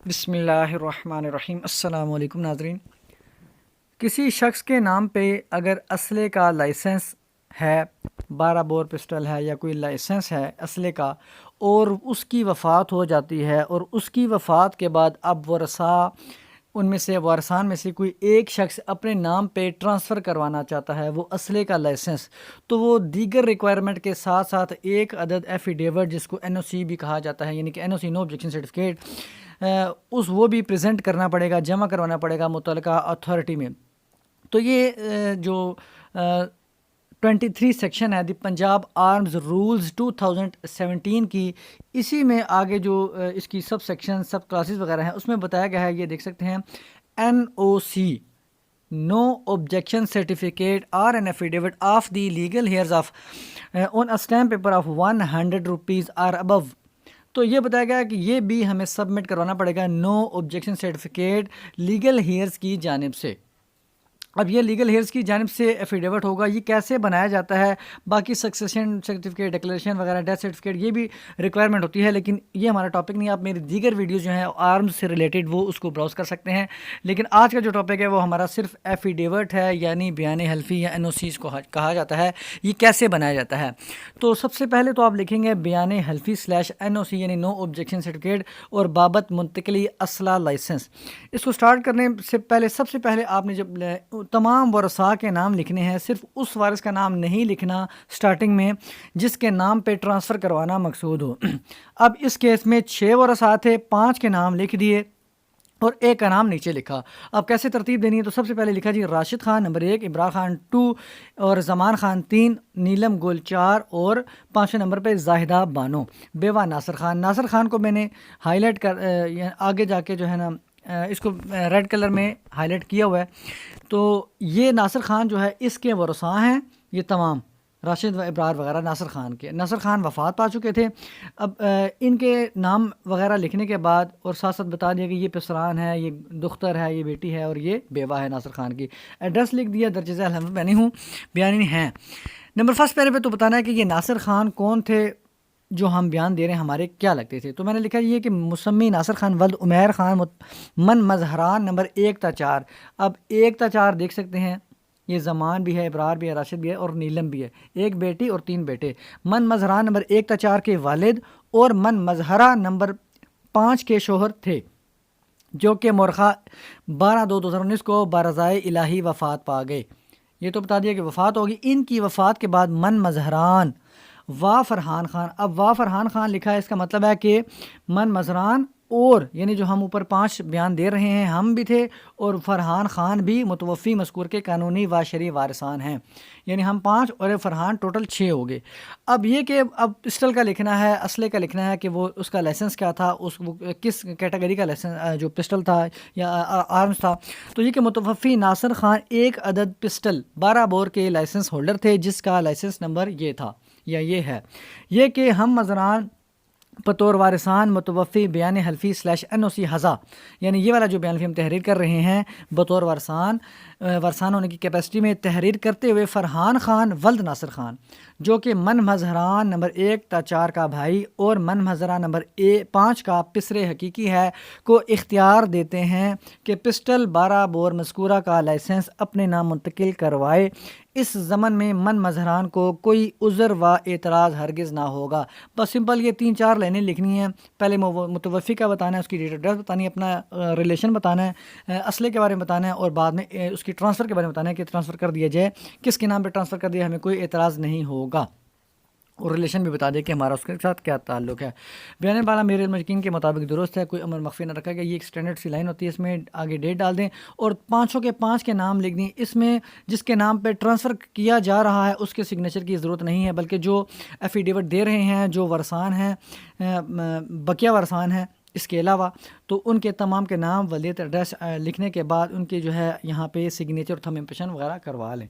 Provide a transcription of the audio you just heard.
بسم اللہ الرحمن الرحیم۔ السلام علیکم ناظرین۔ کسی شخص کے نام پہ اگر اسلحے کا لائسنس ہے، 12 بور پسٹل ہے یا کوئی لائسنس ہے اسلحے کا، اور اس کی وفات ہو جاتی ہے، اور اس کی وفات کے بعد اب وارثان میں سے کوئی ایک شخص اپنے نام پہ ٹرانسفر کروانا چاہتا ہے وہ اسلحے کا لائسنس، تو وہ دیگر ریکوائرمنٹ کے ساتھ ساتھ ایک عدد ایفیڈیوٹ جس کو NOC بھی کہا جاتا ہے، یعنی کہ NOC نو آبجیکشن سرٹیفکیٹ، وہ بھی پریزنٹ کرنا پڑے گا، جمع کروانا پڑے گا متعلقہ اتھارٹی میں۔ تو یہ جو 23 سیکشن ہے دی پنجاب آرمز رولز 2017 کی، اسی میں آگے جو اس کی سب سیکشن سب کلاسز وغیرہ ہیں اس میں بتایا گیا ہے، یہ دیکھ سکتے ہیں NOC know objection certificate or an affidavit of the legal heirs of on a stamp paper of 100 rupees or above۔ تو یہ بتایا گیا کہ یہ بھی ہمیں سبمٹ کروانا پڑے گا no objection certificate legal here's کی جانب سے۔ اب یہ لیگل ہیئرز کی جانب سے ایفیڈیوٹ ہوگا، یہ کیسے بنایا جاتا ہے، باقی سکسیشن سرٹیفکیٹ، ڈکلیریشن وغیرہ، ڈیتھ سرٹیفکیٹ، یہ بھی ریکوائرمنٹ ہوتی ہے، لیکن یہ ہمارا ٹاپک نہیں ہے۔ آپ میری دیگر ویڈیوز جو ہیں آرمز سے ریلیٹڈ وہ اس کو براؤز کر سکتے ہیں، لیکن آج کا جو ٹاپک ہے وہ ہمارا صرف ایفیڈیوٹ ہے، یعنی بیان حلفی یا NOCs کو کہا جاتا ہے، یہ کیسے بنایا جاتا ہے۔ تو سب سے پہلے تو آپ لکھیں گے بیان حلفی /NOC یعنی نو آبجیکشن سرٹیفکیٹ اور بابت منتقلی اسلحہ لائسنس۔ اس کو سٹارٹ کرنے سے پہلے سب سے پہلے آپ نے جب تمام ورثاء کے نام لکھنے ہیں، صرف اس وارث کا نام نہیں لکھنا سٹارٹنگ میں جس کے نام پہ ٹرانسفر کروانا مقصود ہو۔ اب اس کیس میں 6 ورثاء تھے، 5 کے نام لکھ دیے اور ایک کا نام نیچے لکھا۔ اب کیسے ترتیب دینی ہے؟ تو سب سے پہلے لکھا جی راشد خان نمبر 1، ابراہ خان 2 اور زمان خان 3، نیلم گل 4 اور 5ویں نمبر پہ زاہدہ بانو، بیوہ ناصر خان۔ ناصر خان کو میں نے ہائی لائٹ کر آگے جا کے جو ہے نا اس کو ریڈ کلر میں ہائی لائٹ کیا ہوا ہے۔ تو یہ ناصر خان جو ہے اس کے ورثاء ہیں، یہ تمام راشد و ابرار وغیرہ ناصر خان کے۔ ناصر خان وفات پا چکے تھے۔ اب ان کے نام وغیرہ لکھنے کے بعد اور ساتھ ساتھ بتا دیا کہ یہ پسران ہے، یہ دختر ہے، یہ بیٹی ہے اور یہ بیوہ ہے ناصر خان کی۔ ایڈریس لکھ دیا، درج ذیل ہم بینی ہوں بیانی ہیں۔ نمبر فرسٹ پیرے پہ تو بتانا ہے کہ یہ ناصر خان کون تھے جو ہم بیان دے رہے ہیں، ہمارے کیا لگتے تھے۔ تو میں نے لکھا یہ کہ مسمی ناصر خان ولد عمیر خان من مظہران نمبر 1 تا 4۔ اب 1 تا 4 دیکھ سکتے ہیں، یہ زمان بھی ہے، ابرار بھی ہے، راشد بھی ہے اور نیلم بھی ہے، ایک بیٹی اور 3 بیٹے۔ من مظہران نمبر 1 تا 4 کے والد اور من مظہرہ نمبر 5 کے شوہر تھے، جو کہ مورخہ 12/2/2019 کو برضائے الہی وفات پا گئے۔ یہ تو بتا دیا کہ وفات ہوگی۔ ان کی وفات کے بعد من مظہران وا فرحان خان، اب وا فرحان خان لکھا ہے، اس کا مطلب ہے کہ من مظہران اور یعنی جو ہم اوپر 5 بیان دے رہے ہیں ہم بھی تھے، اور فرحان خان بھی متوفی مذکور کے قانونی و شرعی وارثان ہیں، یعنی ہم 5 اور فرحان ٹوٹل 6 ہو گئے۔ اب یہ کہ اب پسٹل کا لکھنا ہے، اسلحے کا لکھنا ہے کہ وہ اس کا لائسنس کیا تھا، وہ کس کیٹیگری کا لائسنس جو پسٹل تھا یا آرمز تھا۔ تو یہ کہ متوفی ناصر خان ایک عدد پسٹل 12 بور کے لائسنس ہولڈر تھے، جس کا لائسنس نمبر یہ تھا یا یہ ہے۔ یہ کہ ہم مظہران بطور وارثان متوفی بیان حلفی /NOC حضا، یعنی یہ والا جو بیان حلفی ہم تحریر کر رہے ہیں بطور وارثان ہونے کی کیپیسٹی میں تحریر کرتے ہوئے فرحان خان ولد ناصر خان، جو کہ من مظہران نمبر 1 تا 4 کا بھائی اور من مظہرہ نمبر 5 کا پسر حقیقی ہے، کو اختیار دیتے ہیں کہ پسٹل 12 بور مذکورہ کا لائسنس اپنے نام منتقل کروائے۔ اس ضمن میں من مظہران کو کوئی عذر و اعتراض ہرگز نہ ہوگا۔ بس سمپل یہ 3-4 لائنیں لکھنی ہیں، پہلے متوفی کا بتانا ہے، اس کی ڈیٹ آف ڈیتھ بتانی ہے، اپنا ریلیشن بتانا ہے، اسلحے کے بارے میں بتانا ہے، اور بعد میں اس کی ٹرانسفر کے بارے میں بتانا ہے کہ ٹرانسفر کر دیا جائے، کس کے نام پہ ٹرانسفر کر دیا، ہمیں کوئی اعتراض نہیں ہوگا، اور ریلیشن بھی بتا دے کہ ہمارا اس کے ساتھ کیا تعلق ہے۔ بیان بالا میرے علم یقین کے مطابق درست ہے، کوئی عمر مخفی نہ رکھا گیا۔ یہ ایک اسٹینڈرڈ سی لائن ہوتی ہے، اس میں آگے ڈیٹ ڈال دیں اور 5 کے 5 کے نام لکھ دیں۔ اس میں جس کے نام پہ ٹرانسفر کیا جا رہا ہے اس کے سگنیچر کی ضرورت نہیں ہے، بلکہ جو ایفیڈیوٹ دے رہے ہیں، جو ورثان ہیں، بقیہ ورثان ہیں اس کے علاوہ، تو ان کے تمام کے نام، ولیت، ایڈریس لکھنے کے بعد ان کے جو ہے یہاں پہ سگنیچر، تھم امپریشن وغیرہ کروا لیں۔